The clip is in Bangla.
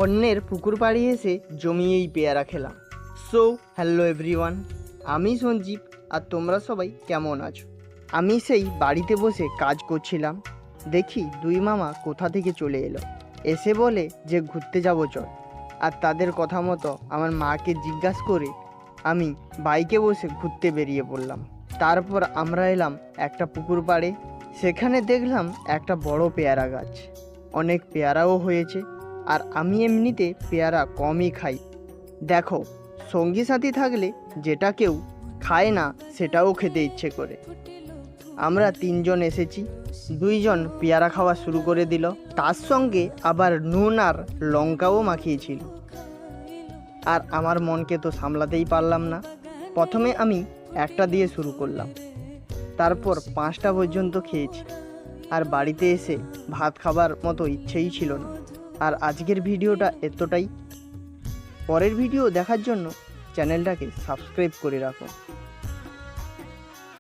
অন্যের পুকুর পাড়ে এসে জমিয়েই পেয়ারা খেলাম। সো হ্যালো এভরিওয়ান, আমি সঞ্জীব, আর তোমরা সবাই কেমন আছো? আমি সেই বাড়িতে বসে কাজ করছিলাম, দেখি দুই মামা কোথা থেকে চলে এলো। এসে বলে যে ঘুরতে যাব চল। আর তাদের কথা মতো আমার মাকে জিজ্ঞাসা করে আমি বাইকে বসে ঘুরতে বেরিয়ে পড়লাম। তারপর আমরা এলাম একটা পুকুর পাড়ে। সেখানে দেখলাম একটা বড় পেয়ারা গাছ, অনেক পেয়ারাও হয়েছে। আর আমি এমনিতে পেয়ারা কমই খাই। দেখো, সঙ্গী সাথী থাকলে যেটা কেউ খায় না সেটাও খেতে ইচ্ছে করে। আমরা তিনজন এসেছি, দুইজন পেয়ারা খাওয়া শুরু করে দিল, তার সঙ্গে আবার নুন আর লঙ্কাও মাখিয়েছিল। আর আমার মনকে তো সামলাতেই পারলাম না। প্রথমে আমি একটা দিয়ে শুরু করলাম, তারপর 5টা পর্যন্ত খেয়েছি। আর বাড়িতে এসে ভাত খাবার মতো ইচ্ছেই ছিল না। আর আজকের ভিডিওটা এতটাই। পরের ভিডিও দেখার জন্য চ্যানেলটাকে সাবস্ক্রাইব করে রাখো।